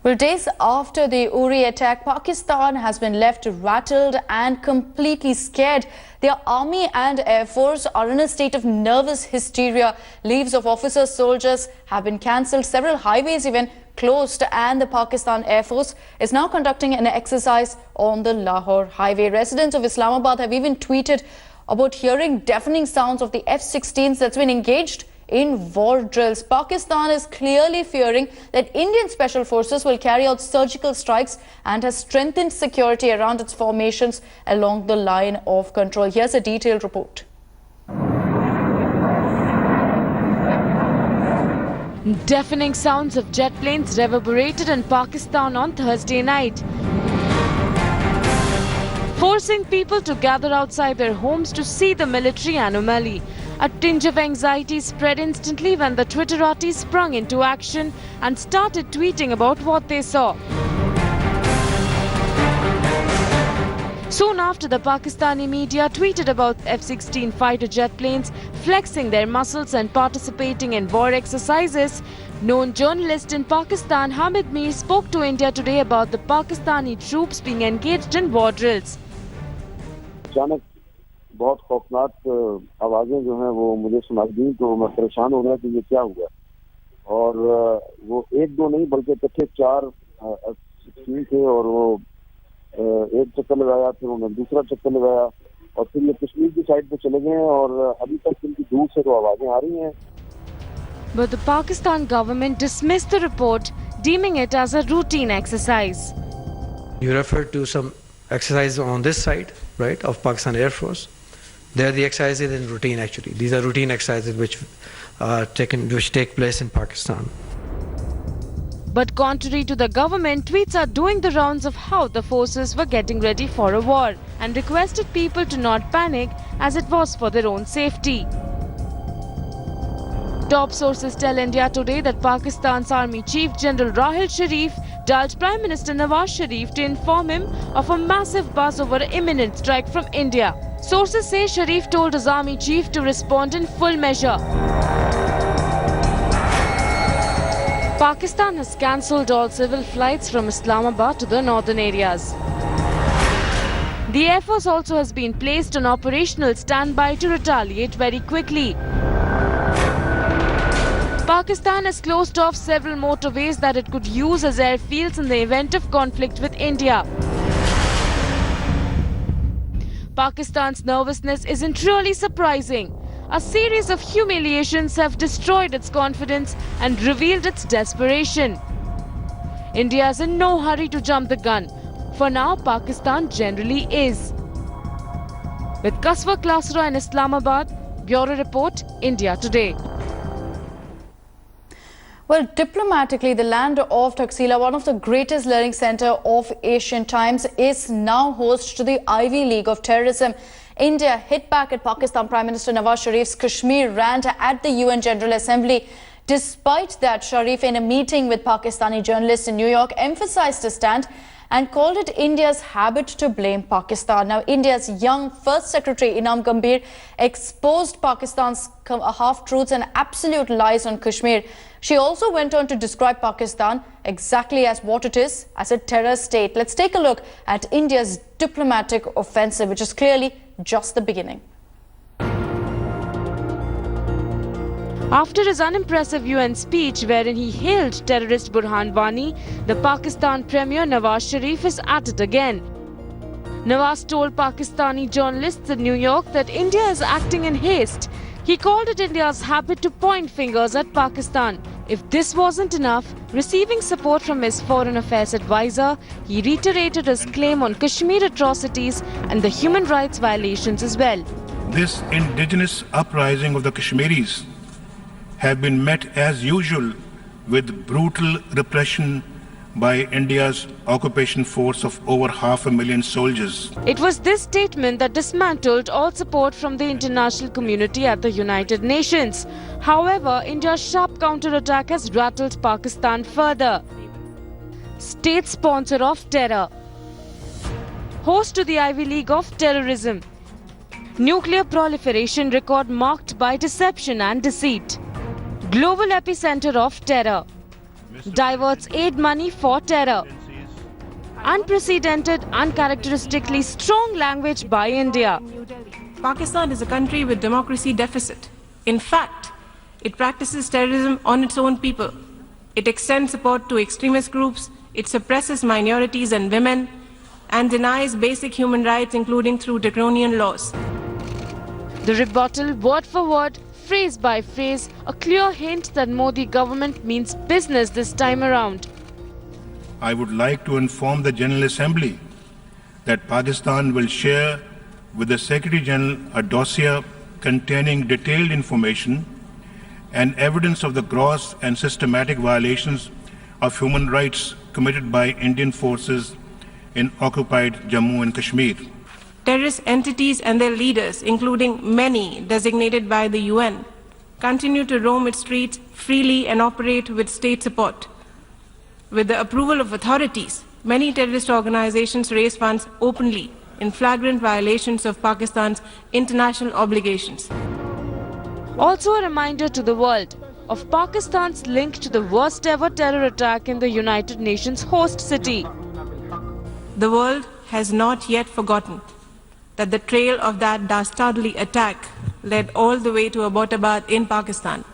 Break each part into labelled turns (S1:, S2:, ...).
S1: Well, days after the Uri attack, Pakistan has been left rattled and completely scared. Their army and air force are in a state of nervous hysteria. Leaves of officers, soldiers have been cancelled. Several highways even closed, and the Pakistan Air Force is now conducting an exercise on the Lahore highway. Residents of Islamabad have even tweeted about hearing deafening sounds of the F-16s that's been engaged in war drills. Pakistan is clearly fearing that Indian special forces will carry out surgical strikes and has strengthened security around its formations along the line of control. Here's a detailed report.
S2: Deafening sounds of jet planes reverberated in Pakistan on Thursday night, forcing people to gather outside their homes to see the military anomaly. A tinge of anxiety spread instantly when the Twitterati sprung into action and started tweeting about what they saw. Soon after, the Pakistani media tweeted about F-16 fighter jet planes flexing their muscles and participating in war exercises. Known journalist in Pakistan, Hamid Mir, spoke to India Today about the Pakistani troops being engaged in war drills.
S3: बहुत खौफनाक आवाज़ें जो हैं वो मुझे सुनाई दी, तो मैं परेशान हो गया कि ये क्या हुआ। और वो एक दो नहीं बल्कि इकट्ठे 4 F-16 थे, और वो एक चक्कर लगाया, फिर उन्होंने दूसरा चक्कर लगाया, और फिर ये कश्मीर की साइड पे चले गए, और अभी तक इनकी दूर से तो आवाज़ें आ रही हैं।
S2: But the Pakistan government dismissed the report, deeming it as a routine exercise.
S4: You referred to some exercises on this side, right, of Pakistan Air Force. They are the exercises in routine actually. These are routine exercises which take place in Pakistan.
S2: But contrary to the government, tweets are doing the rounds of how the forces were getting ready for a war and requested people to not panic as it was for their own safety. Top sources tell India Today that Pakistan's Army Chief General Rahil Sharif dialed Prime Minister Nawaz Sharif to inform him of a massive buzz over an imminent strike from India. Sources say Sharif told his army chief to respond in full measure. Pakistan has cancelled all civil flights from Islamabad to the northern areas. The Air Force also has been placed on operational standby to retaliate very quickly. Pakistan has closed off several motorways that it could use as airfields in the event of conflict with India. Pakistan's nervousness isn't really surprising. A series of humiliations have destroyed its confidence and revealed its desperation. India is in no hurry to jump the gun. For now, Pakistan generally is. With Kaswa Klasra in Islamabad, Bureau Report, India Today.
S1: Well, diplomatically, the land of Taxila, one of the greatest learning centre of ancient times, is now host to the Ivy League of terrorism. India hit back at Pakistan Prime Minister Nawaz Sharif's Kashmir rant at the UN General Assembly. Despite that, Sharif, in a meeting with Pakistani journalists in New York, emphasised his stand and called it India's habit to blame Pakistan. Now, India's young First Secretary Inam Gambhir exposed Pakistan's half-truths and absolute lies on Kashmir. She also went on to describe Pakistan exactly as what it is, as a terror state. Let's take a look at India's diplomatic offensive, which is clearly just the beginning.
S2: After his unimpressive UN speech wherein he hailed terrorist Burhan Wani, the Pakistan Premier Nawaz Sharif is at it again. Nawaz told Pakistani journalists in New York that India is acting in haste. He called it India's habit to point fingers at Pakistan. If this wasn't enough, receiving support from his foreign affairs advisor, he reiterated his claim on Kashmir atrocities and the human rights violations as well.
S5: This indigenous uprising of the Kashmiris have been met as usual with brutal repression by India's occupation force of over 500,000 soldiers.
S2: It was this statement that dismantled all support from the international community at the United Nations. However, India's sharp counterattack has rattled Pakistan further. State sponsor of terror, host to the Ivy League of terrorism, nuclear proliferation record marked by deception and deceit, global epicenter of terror, diverts aid money for terror. Unprecedented, uncharacteristically strong language by India.
S6: Pakistan is a country with democracy deficit. In fact, it practices terrorism on its own people. It extends support to extremist groups, it suppresses minorities and women, and denies basic human rights, including through draconian laws.
S2: The rebuttal, word for word, phrase by phrase, a clear hint that Modi government means business this time around.
S5: I would like to inform the General Assembly that Pakistan will share with the Secretary General a dossier containing detailed information and evidence of the gross and systematic violations of human rights committed by Indian forces in occupied Jammu and Kashmir.
S6: Terrorist entities and their leaders, including many designated by the UN, continue to roam its streets freely and operate with state support. With the approval of authorities, many terrorist organizations raise funds openly in flagrant violations of Pakistan's international obligations.
S2: Also a reminder to the world of Pakistan's link to the worst ever terror attack in the United Nations host city.
S6: The world has not yet forgotten that the trail of that dastardly attack led all the way to Abbottabad in Pakistan.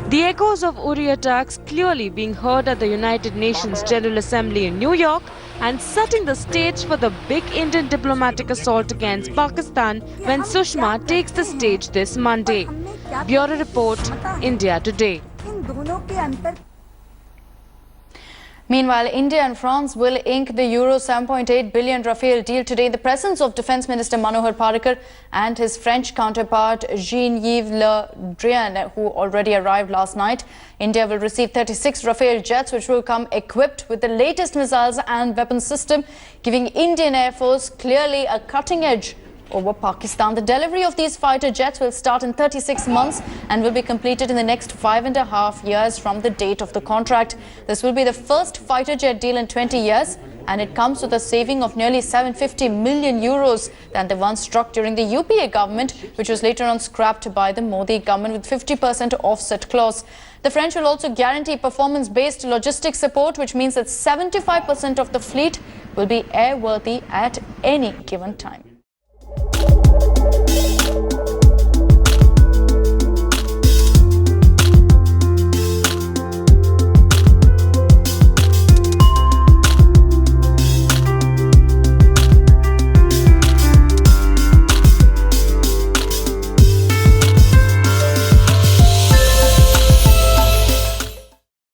S2: The echoes of Uri attacks clearly being heard at the United Nations General Assembly in New York and setting the stage for the big Indian diplomatic assault against Pakistan when Sushma takes the stage this Monday. Bureau Report, India Today.
S1: Meanwhile, India and France will ink the Euro 7.8 billion Rafale deal today in the presence of Defence Minister Manohar Parrikar and his French counterpart Jean-Yves Le Drian, who already arrived last night. India will receive 36 Rafale jets, which will come equipped with the latest missiles and weapons system, giving Indian Air Force clearly a cutting edge over Pakistan. The delivery of these fighter jets will start in 36 months and will be completed in the next 5.5 years from the date of the contract. This will be the first fighter jet deal in 20 years, and it comes with a saving of nearly 750 million euros than the one struck during the UPA government, which was later on scrapped by the Modi government with 50% offset clause. The French will also guarantee performance-based logistics support, which means that 75% of the fleet will be airworthy at any given time.